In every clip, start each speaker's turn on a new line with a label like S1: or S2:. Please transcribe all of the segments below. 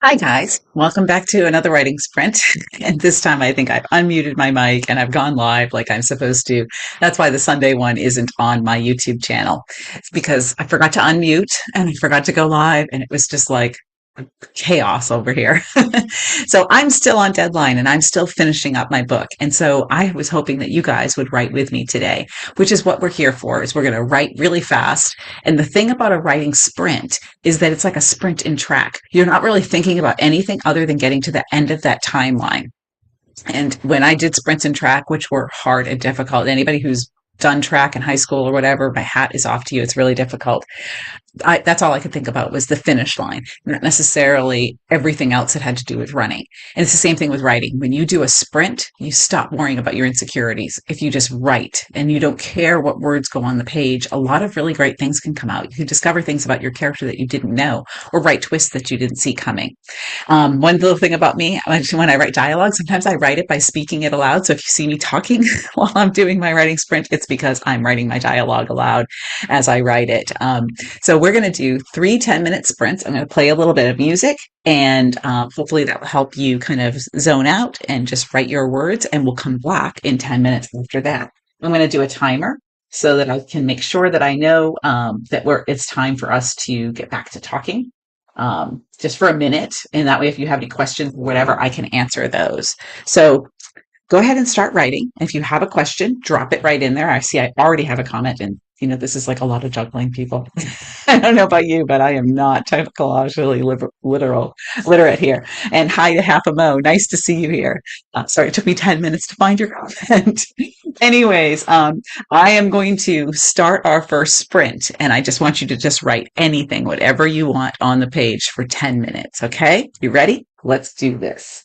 S1: Hi, guys. Welcome back to another writing sprint. And this time I think I've unmuted my mic and I've gone live like I'm supposed to. That's why the Sunday one isn't on my YouTube channel. It's because I forgot to unmute and I forgot to go live, and it was just like chaos over here. So I'm still on deadline and I'm still finishing up my book. And so I was hoping that you guys would write with me today, which is what we're here for, is we're going to write really fast. And the thing about a writing sprint is that it's like a sprint in track. You're not really thinking about anything other than getting to the end of that timeline. And when I did sprints and track, which were hard and difficult, anybody who's done track in high school or whatever, my hat is off to you. It's really difficult. That's all I could think about was the finish line, not necessarily everything else that had to do with running. And it's the same thing with writing. When you do a sprint, you stop worrying about your insecurities. If you just write and you don't care what words go on the page, a lot of really great things can come out. You can discover things about your character that you didn't know, or write twists that you didn't see coming. One little thing about me, when I write dialogue, sometimes I write it by speaking it aloud. So if you see me talking while I'm doing my writing sprint, it's because I'm writing my dialogue aloud as I write it. So we're going to do 3 10-minute sprints. I'm going to play a little bit of music, and hopefully that will help you kind of zone out and just write your words. And we'll come back in 10 minutes after that. I'm going to do a timer so that I can make sure that I know that it's time for us to get back to talking, just for a minute. And that way, if you have any questions or whatever, I can answer those. So go ahead and start writing. If you have a question, drop it right in there. I see I already have a comment, and this is like a lot of juggling, people. I don't know about you, but I am not typologically literate here. And hi to Half a Mo. Nice to see you here. Sorry, it took me 10 minutes to find your comment. Anyways, I am going to start our first sprint, and I just want you to just write anything, whatever you want on the page for 10 minutes. Okay? You ready? Let's do this.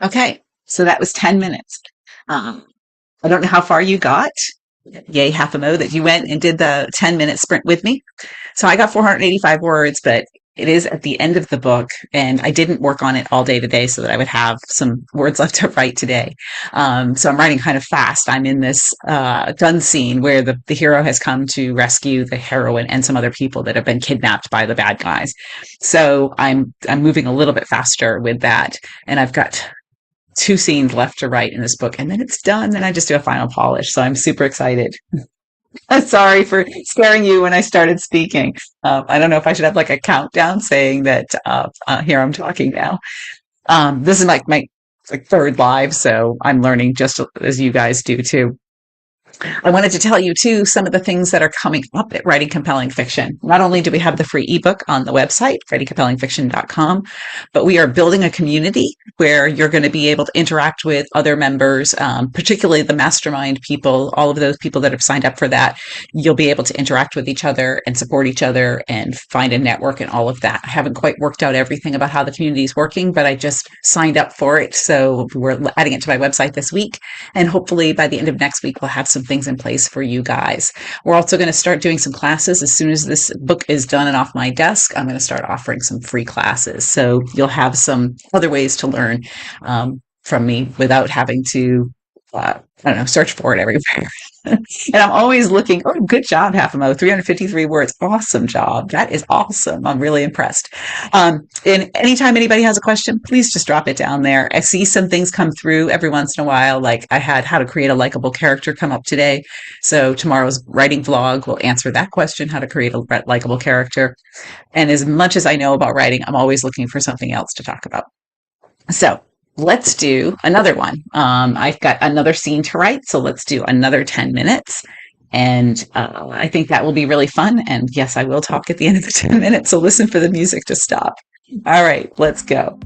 S1: Okay, so that was 10 minutes. Um, I don't know how far you got. Yay, half a mo that you went and did the 10-minute sprint with me. So I got 485 words, but it is at the end of the book, and I didn't work on it all day today so that I would have some words left to write today. So I'm writing kind of fast. I'm in this done scene where the hero has come to rescue the heroine and some other people that have been kidnapped by the bad guys. So I'm moving a little bit faster with that, and I've got two scenes left to write in this book, and then it's done. Then I just do a final polish. So I'm super excited. I'm sorry for scaring you when I started speaking. I don't know if I should have like a countdown saying that here I'm talking now. This is like third live, so I'm learning just as you guys do too. I wanted to tell you too some of the things that are coming up at Writing Compelling Fiction. Not only do we have the free ebook on the website, writingcompellingfiction.com, but we are building a community where you're going to be able to interact with other members, particularly the mastermind people, all of those people that have signed up for that. You'll be able to interact with each other and support each other and find a network and all of that. I haven't quite worked out everything about how the community is working, but I just signed up for it. So we're adding it to my website this week. And hopefully by the end of next week, we'll have some things in place for you guys. We're also going to start doing some classes as soon as this book is done and off my desk. I'm going to start offering some free classes. So you'll have some other ways to learn from me without having to, I don't know, search for it everywhere. And I'm always looking, oh, good job, Half a Mo, 353 words. Awesome job. That is awesome. I'm really impressed. And anytime anybody has a question, please just drop it down there. I see some things come through every once in a while, like I had how to create a likable character come up today. So tomorrow's writing vlog will answer that question, how to create a likable character. And as much as I know about writing, I'm always looking for something else to talk about. So let's do another one. I've got another scene to write, so let's do another 10 minutes. And I think that will be really fun. And yes, I will talk at the end of the 10 minutes, so listen for the music to stop. All right, let's go.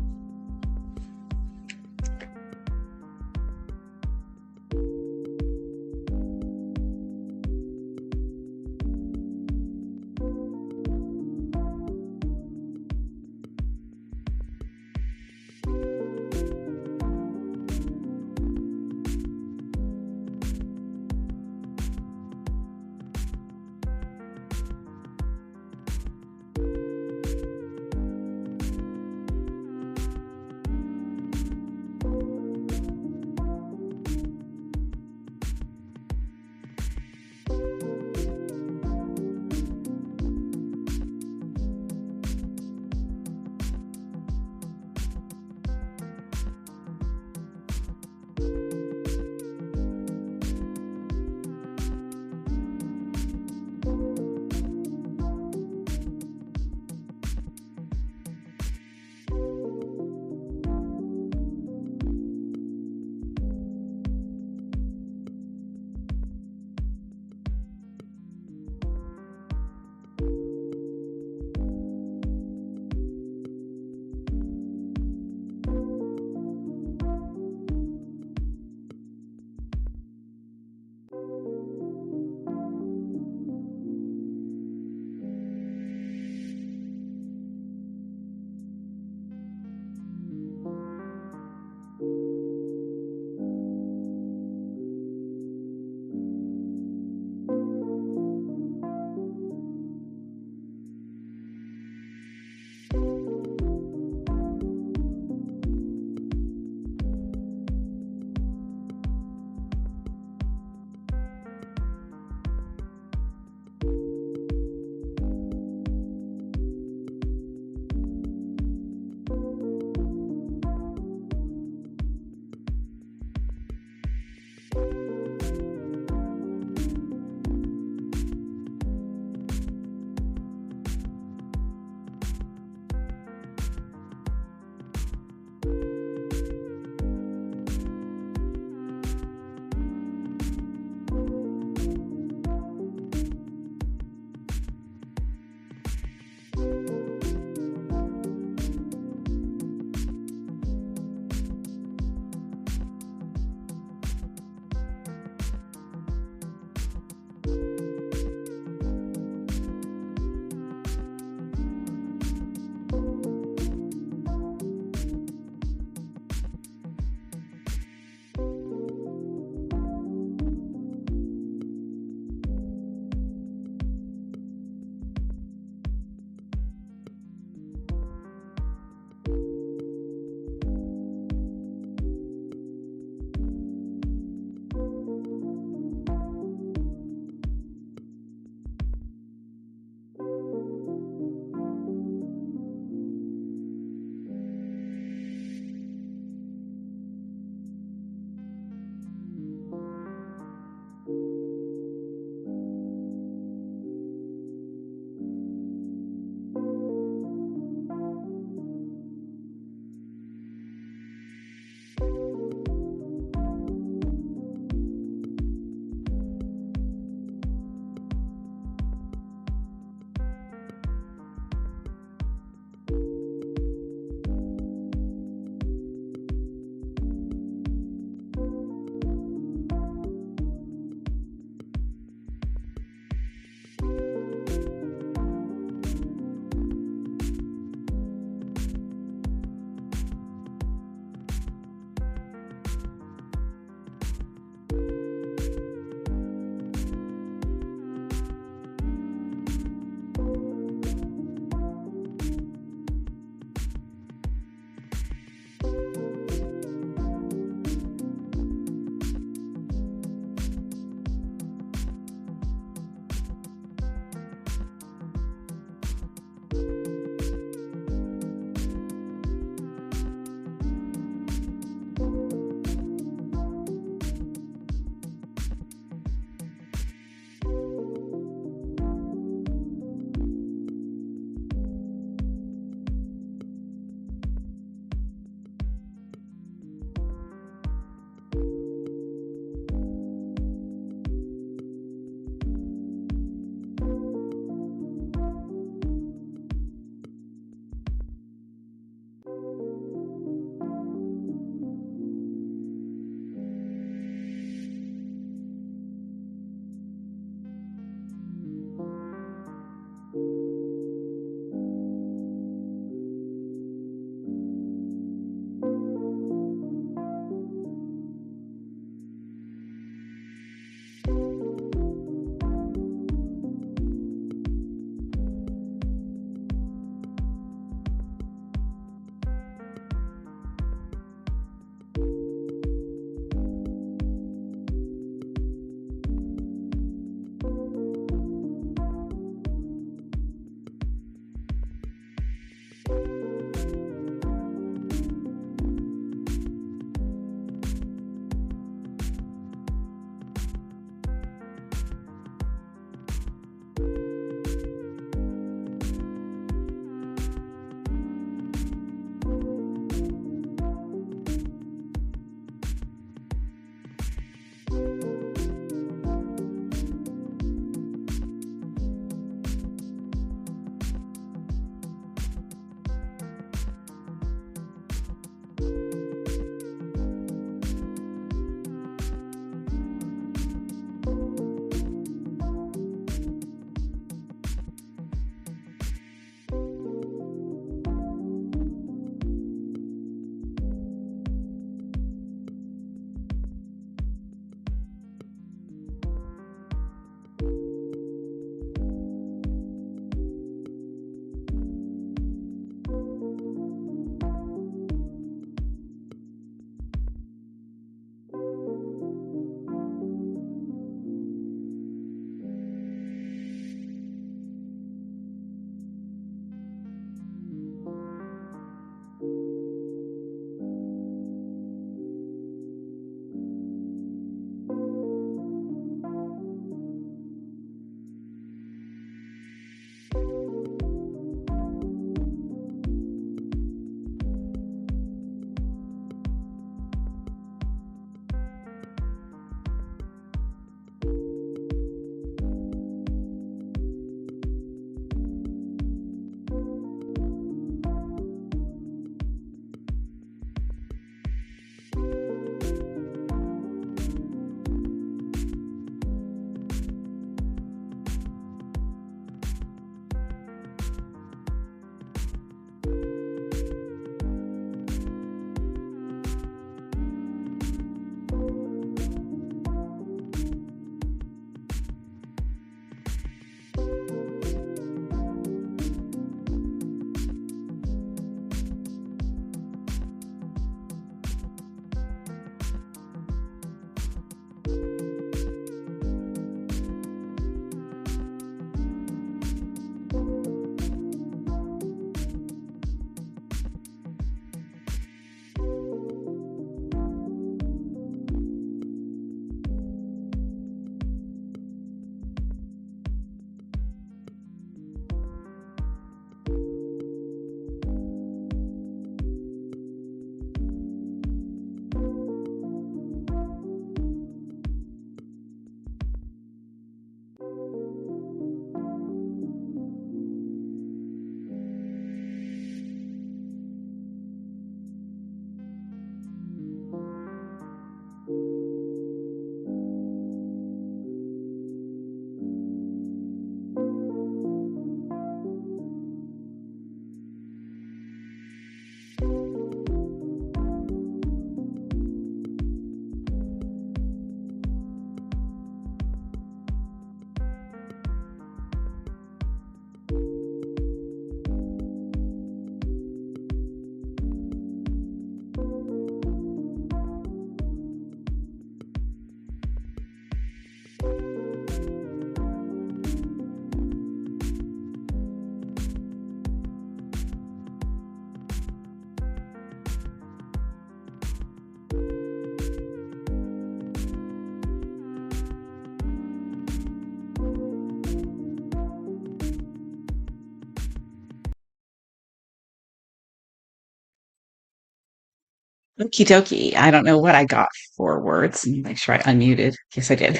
S1: Okie dokie. I don't know what I got for words. Let me make sure I unmuted. Yes, I did.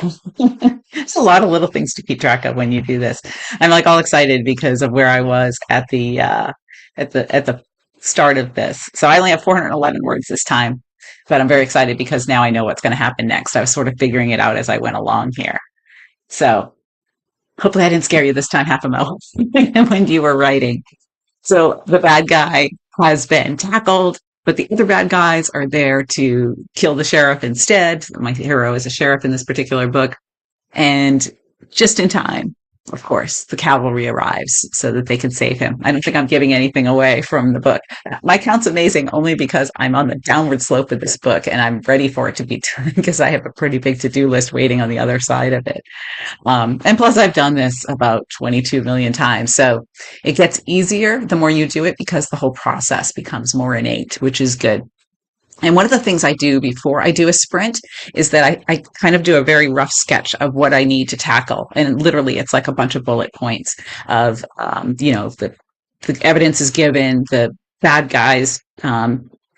S1: There's a lot of little things to keep track of when you do this. I'm like all excited because of where I was at the start of this. So I only have 411 words this time, but I'm very excited because now I know what's going to happen next. I was sort of figuring it out as I went along here. So hopefully I didn't scare you this time, Half a Mo, when you were writing. So the bad guy has been tackled, but the other bad guys are there to kill the sheriff instead. My hero is a sheriff in this particular book. And just in time, of course, the cavalry arrives so that they can save him. I don't think I'm giving anything away from the book. My count's amazing only because I'm on the downward slope of this book and I'm ready for it to be done because I have a pretty big to-do list waiting on the other side of it. And plus, I've done this about 22 million times. So it gets easier the more you do it because the whole process becomes more innate, which is good. And one of the things I do before I do a sprint is that I kind of do a very rough sketch of what I need to tackle. And literally, it's like a bunch of bullet points of, the evidence is given, the bad guys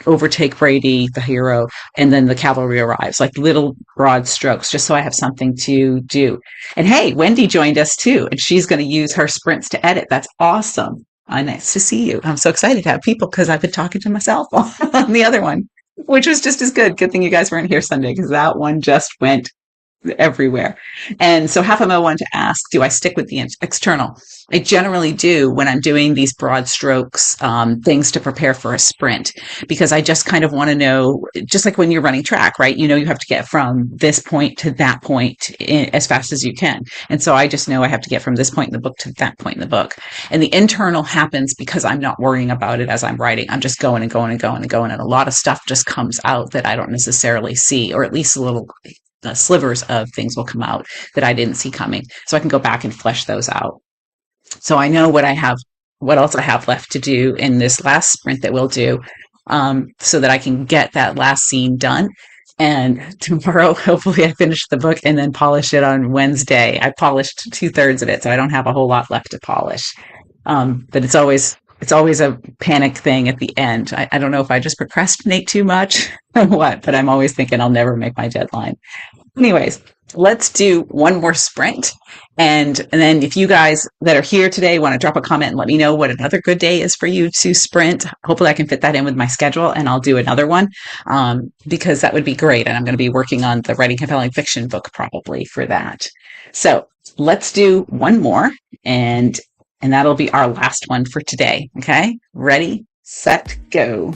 S1: overtake Brady, the hero, and then the cavalry arrives, like little broad strokes, just so I have something to do. And hey, Wendy joined us too, and she's going to use her sprints to edit. That's awesome. Nice to see you. I'm so excited to have people because I've been talking to myself on the other one, which was just as good. Good thing you guys weren't here Sunday because that one just went everywhere. And so half of them wanted to ask, do I stick with the external? I generally do when I'm doing these broad strokes, things to prepare for a sprint, because I just kind of want to know, just like when you're running track, right? You know, you have to get from this point to that point as fast as you can. And so I just know I have to get from this point in the book to that point in the book. And the internal happens because I'm not worrying about it as I'm writing. I'm just going and going and going and going. And a lot of stuff just comes out that I don't necessarily see, or at least a little slivers of things will come out that I didn't see coming. So I can go back and flesh those out. So I know what else I have left to do in this last sprint that we'll do, so that I can get that last scene done. And tomorrow, hopefully, I finish the book and then polish it on Wednesday. I polished 2/3 of it, so I don't have a whole lot left to polish. But it's always a panic thing at the end. I don't know if I just procrastinate too much or what, but I'm always thinking I'll never make my deadline. Anyways, let's do one more sprint. And then if you guys that are here today want to drop a comment and let me know what another good day is for you to sprint, hopefully I can fit that in with my schedule and I'll do another one, because that would be great. And I'm going to be working on the Writing Compelling Fiction book probably for that. So let's do one more, and that'll be our last one for today. Okay, ready, set, go.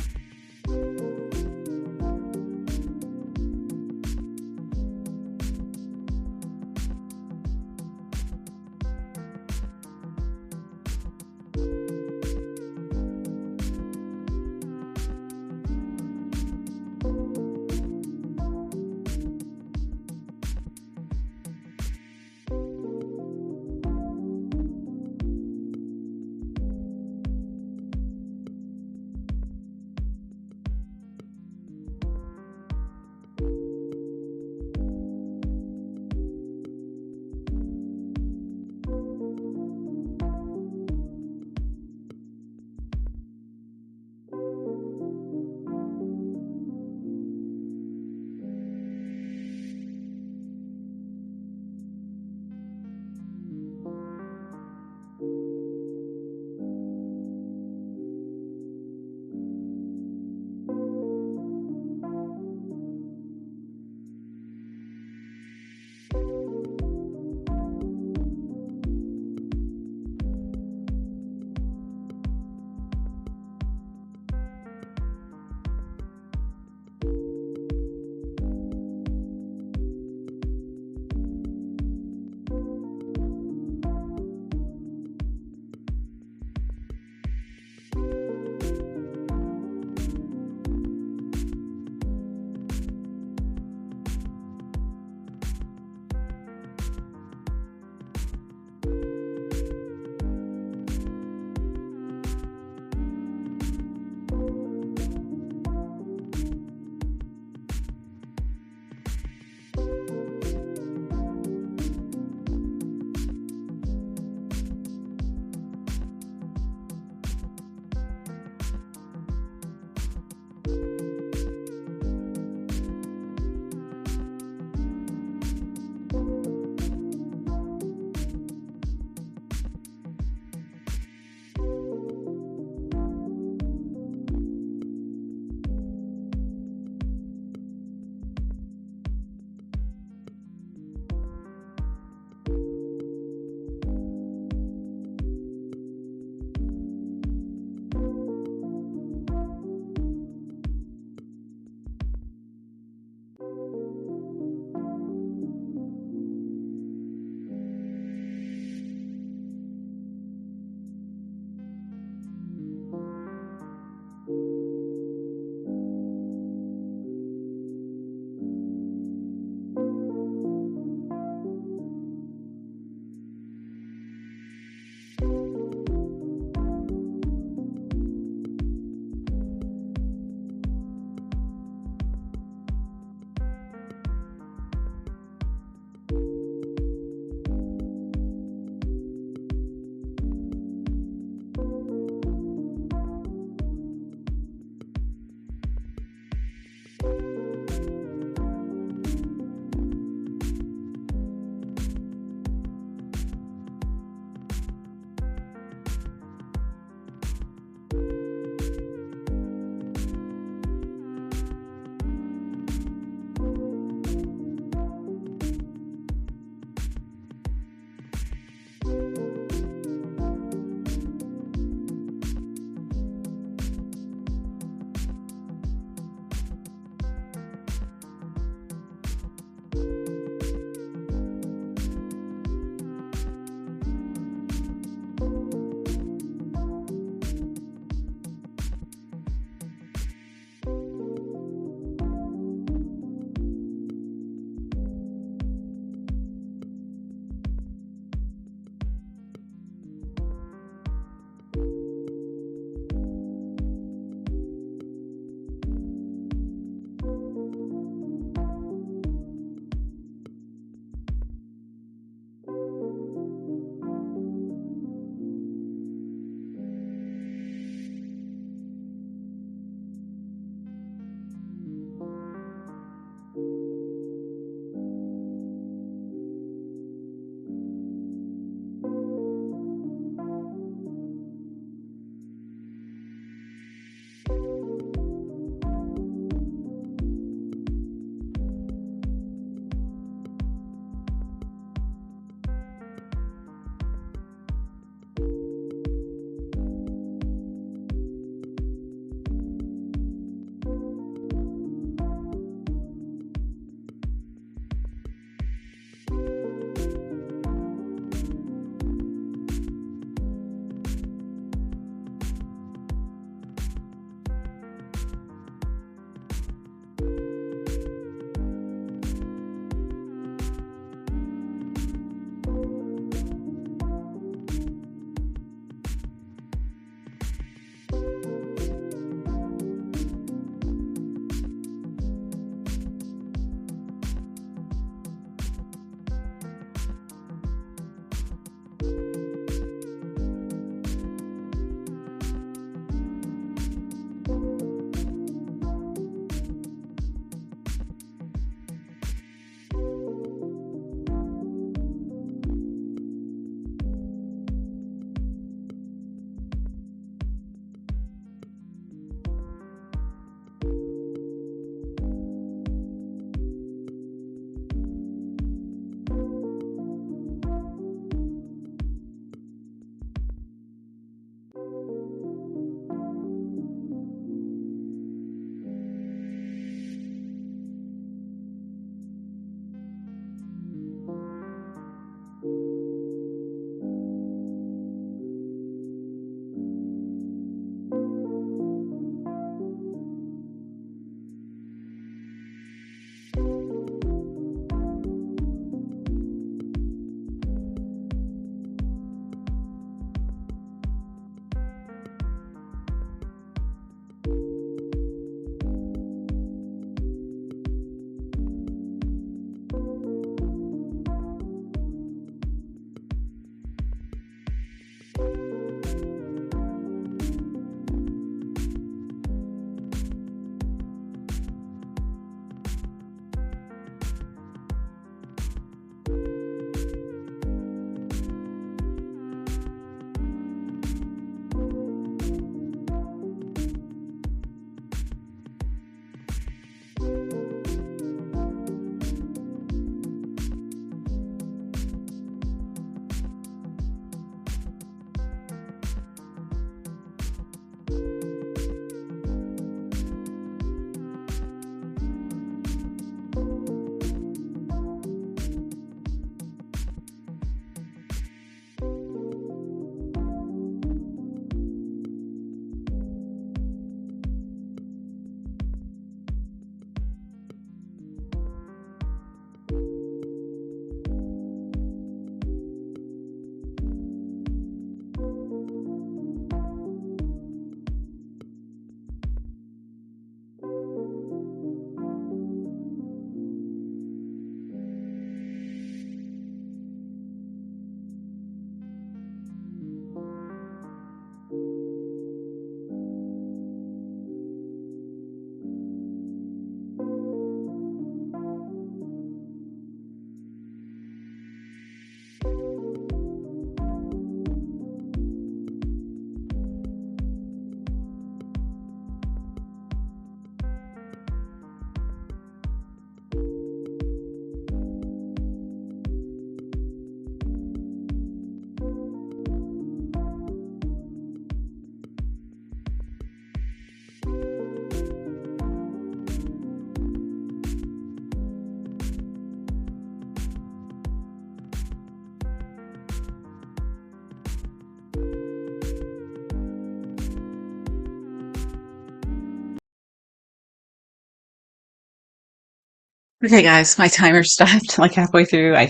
S1: Okay, guys, my timer stopped like halfway through. I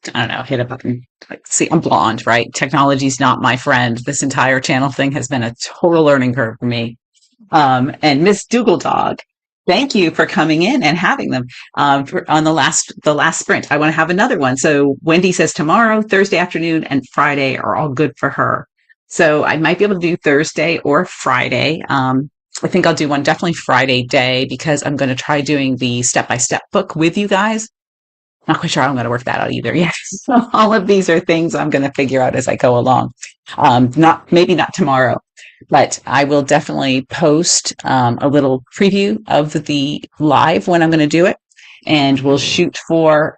S1: don't know, hit a button. Like, see, I'm blonde, right? Technology's not my friend. This entire channel thing has been a total learning curve for me. And Miss Dougal Dog, thank you for coming in and having them on the last sprint. I want to have another one. So Wendy says tomorrow, Thursday afternoon, and Friday are all good for her. So I might be able to do Thursday or Friday. I think I'll do one definitely Friday day because I'm going to try doing the step by step book with you guys. Not quite sure how I'm going to work that out either. Yes. So all of these are things I'm going to figure out as I go along. Not maybe not tomorrow, but I will definitely post a little preview of the live when I'm going to do it, and we'll shoot for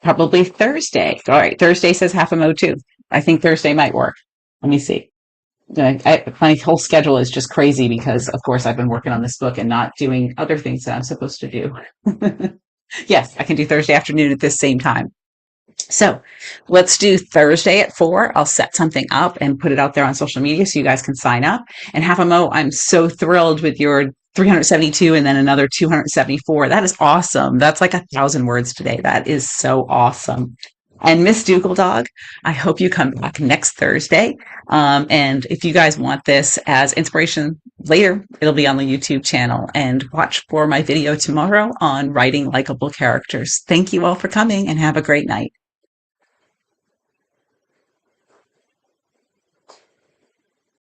S1: probably Thursday. All right, Thursday says half a mo too. I think Thursday might work. Let me see. My whole schedule is just crazy because, of course, I've been working on this book and not doing other things that I'm supposed to do. Yes, I can do Thursday afternoon at this same time. So let's do Thursday at 4. I'll set something up and put it out there on social media so you guys can sign up. And Half a Mo, I'm so thrilled with your 372 and then another 274. That is awesome. That's like 1,000 words today. That is so awesome. And Miss Dougal Dog, I hope you come back next Thursday. And if you guys want this as inspiration later, it'll be on the YouTube channel. And watch for my video tomorrow on writing likable characters. Thank you all for coming and have a great night.